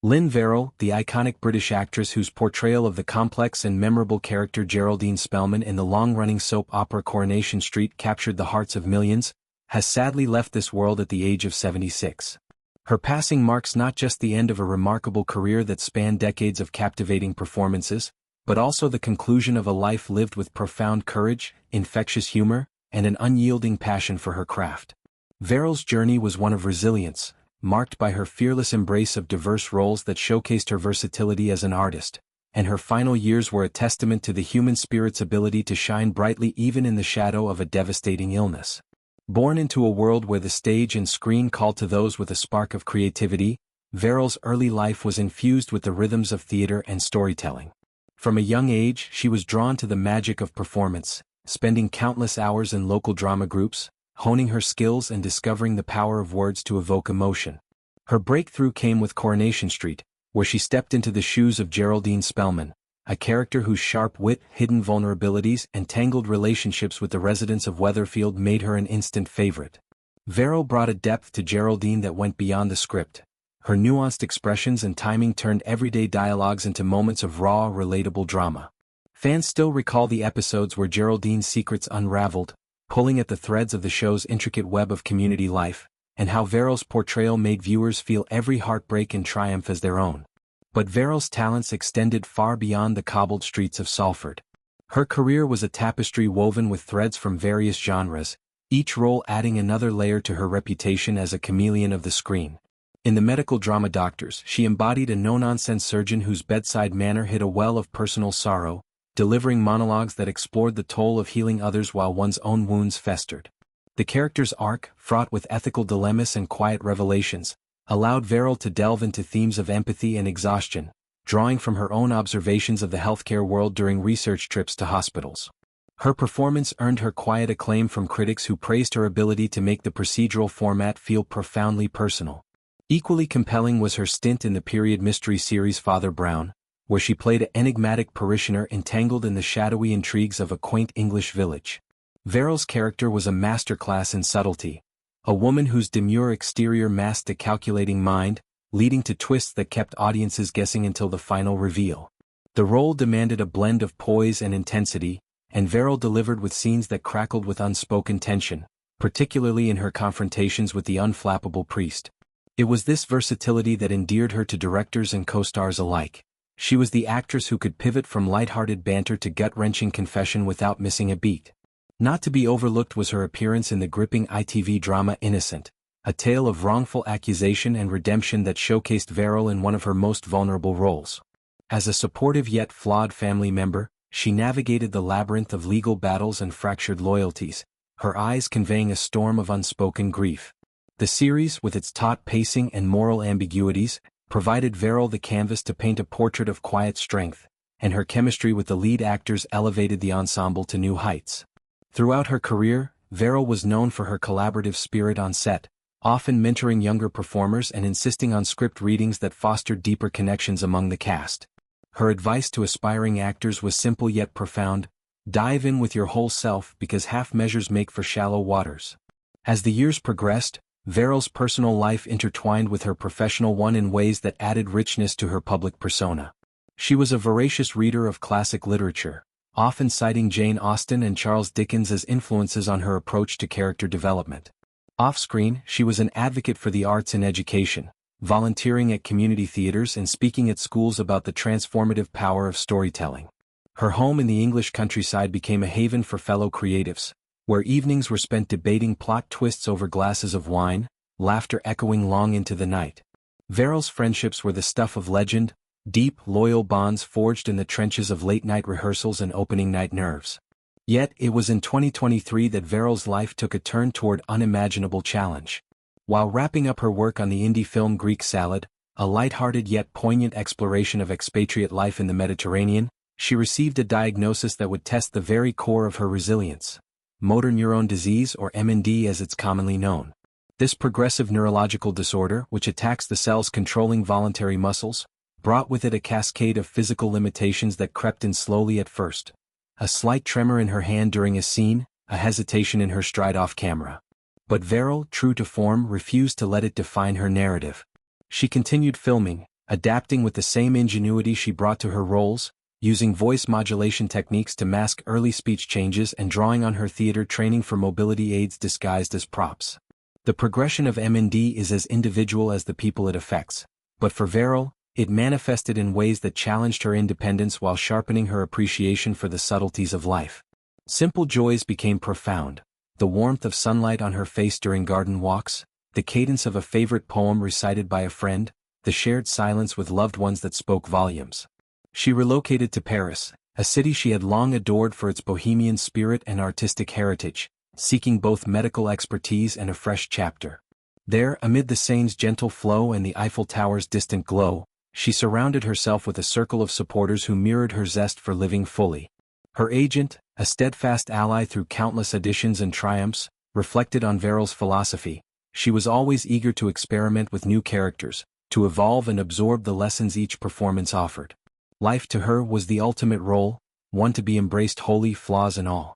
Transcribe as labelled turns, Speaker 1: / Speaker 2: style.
Speaker 1: Lynne Verrall, the iconic British actress whose portrayal of the complex and memorable character Geraldine Spellman in the long-running soap opera Coronation Street captured the hearts of millions, has sadly left this world at the age of 76. Her passing marks not just the end of a remarkable career that spanned decades of captivating performances, but also the conclusion of a life lived with profound courage, infectious humor, and an unyielding passion for her craft. Verrall's journey was one of resilience, marked by her fearless embrace of diverse roles that showcased her versatility as an artist, and her final years were a testament to the human spirit's ability to shine brightly even in the shadow of a devastating illness. Born into a world where the stage and screen called to those with a spark of creativity, Verrall's early life was infused with the rhythms of theater and storytelling. From a young age, she was drawn to the magic of performance, spending countless hours in local drama groups, honing her skills and discovering the power of words to evoke emotion. Her breakthrough came with Coronation Street, where she stepped into the shoes of Geraldine Spellman, a character whose sharp wit, hidden vulnerabilities, and tangled relationships with the residents of Weatherfield made her an instant favorite. Verrall brought a depth to Geraldine that went beyond the script. Her nuanced expressions and timing turned everyday dialogues into moments of raw, relatable drama. Fans still recall the episodes where Geraldine's secrets unraveled, pulling at the threads of the show's intricate web of community life, and how Verrall's portrayal made viewers feel every heartbreak and triumph as their own. But Verrall's talents extended far beyond the cobbled streets of Salford. Her career was a tapestry woven with threads from various genres, each role adding another layer to her reputation as a chameleon of the screen. In the medical drama Doctors, she embodied a no-nonsense surgeon whose bedside manner hid a well of personal sorrow, delivering monologues that explored the toll of healing others while one's own wounds festered. The character's arc, fraught with ethical dilemmas and quiet revelations, allowed Verrall to delve into themes of empathy and exhaustion, drawing from her own observations of the healthcare world during research trips to hospitals. Her performance earned her quiet acclaim from critics who praised her ability to make the procedural format feel profoundly personal. Equally compelling was her stint in the period mystery series Father Brown, where she played an enigmatic parishioner entangled in the shadowy intrigues of a quaint English village. Verrall's character was a masterclass in subtlety, a woman whose demure exterior masked a calculating mind, leading to twists that kept audiences guessing until the final reveal. The role demanded a blend of poise and intensity, and Verrall delivered with scenes that crackled with unspoken tension, particularly in her confrontations with the unflappable priest. It was this versatility that endeared her to directors and co-stars alike. She was the actress who could pivot from lighthearted banter to gut-wrenching confession without missing a beat. Not to be overlooked was her appearance in the gripping ITV drama Innocent, a tale of wrongful accusation and redemption that showcased Verrall in one of her most vulnerable roles. As a supportive yet flawed family member, she navigated the labyrinth of legal battles and fractured loyalties, her eyes conveying a storm of unspoken grief. The series, with its taut pacing and moral ambiguities, provided Verrall the canvas to paint a portrait of quiet strength, and her chemistry with the lead actors elevated the ensemble to new heights. Throughout her career, Verrall was known for her collaborative spirit on set, often mentoring younger performers and insisting on script readings that fostered deeper connections among the cast. Her advice to aspiring actors was simple yet profound: dive in with your whole self because half measures make for shallow waters. As the years progressed, Verrall's personal life intertwined with her professional one in ways that added richness to her public persona. She was a voracious reader of classic literature, often citing Jane Austen and Charles Dickens as influences on her approach to character development. Off-screen, she was an advocate for the arts and education, volunteering at community theaters and speaking at schools about the transformative power of storytelling. Her home in the English countryside became a haven for fellow creatives, where evenings were spent debating plot twists over glasses of wine, laughter echoing long into the night. Verrall's friendships were the stuff of legend, deep, loyal bonds forged in the trenches of late-night rehearsals and opening night nerves. Yet, it was in 2023 that Verrall's life took a turn toward unimaginable challenge. While wrapping up her work on the indie film Greek Salad, a light-hearted yet poignant exploration of expatriate life in the Mediterranean, she received a diagnosis that would test the very core of her resilience: motor neuron disease, or MND as it's commonly known. This progressive neurological disorder, which attacks the cells controlling voluntary muscles, brought with it a cascade of physical limitations that crept in slowly at first. A slight tremor in her hand during a scene, a hesitation in her stride off camera. But Verrall, true to form, refused to let it define her narrative. She continued filming, adapting with the same ingenuity she brought to her roles, using voice modulation techniques to mask early speech changes and drawing on her theater training for mobility aids disguised as props. The progression of MND is as individual as the people it affects, but for Verrall, it manifested in ways that challenged her independence while sharpening her appreciation for the subtleties of life. Simple joys became profound: the warmth of sunlight on her face during garden walks, the cadence of a favorite poem recited by a friend, the shared silence with loved ones that spoke volumes. She relocated to Paris, a city she had long adored for its bohemian spirit and artistic heritage, seeking both medical expertise and a fresh chapter. There, amid the Seine's gentle flow and the Eiffel Tower's distant glow, she surrounded herself with a circle of supporters who mirrored her zest for living fully. Her agent, a steadfast ally through countless auditions and triumphs, reflected on Verrall's philosophy. She was always eager to experiment with new characters, to evolve and absorb the lessons each performance offered. Life to her was the ultimate role, one to be embraced wholly, flaws and all.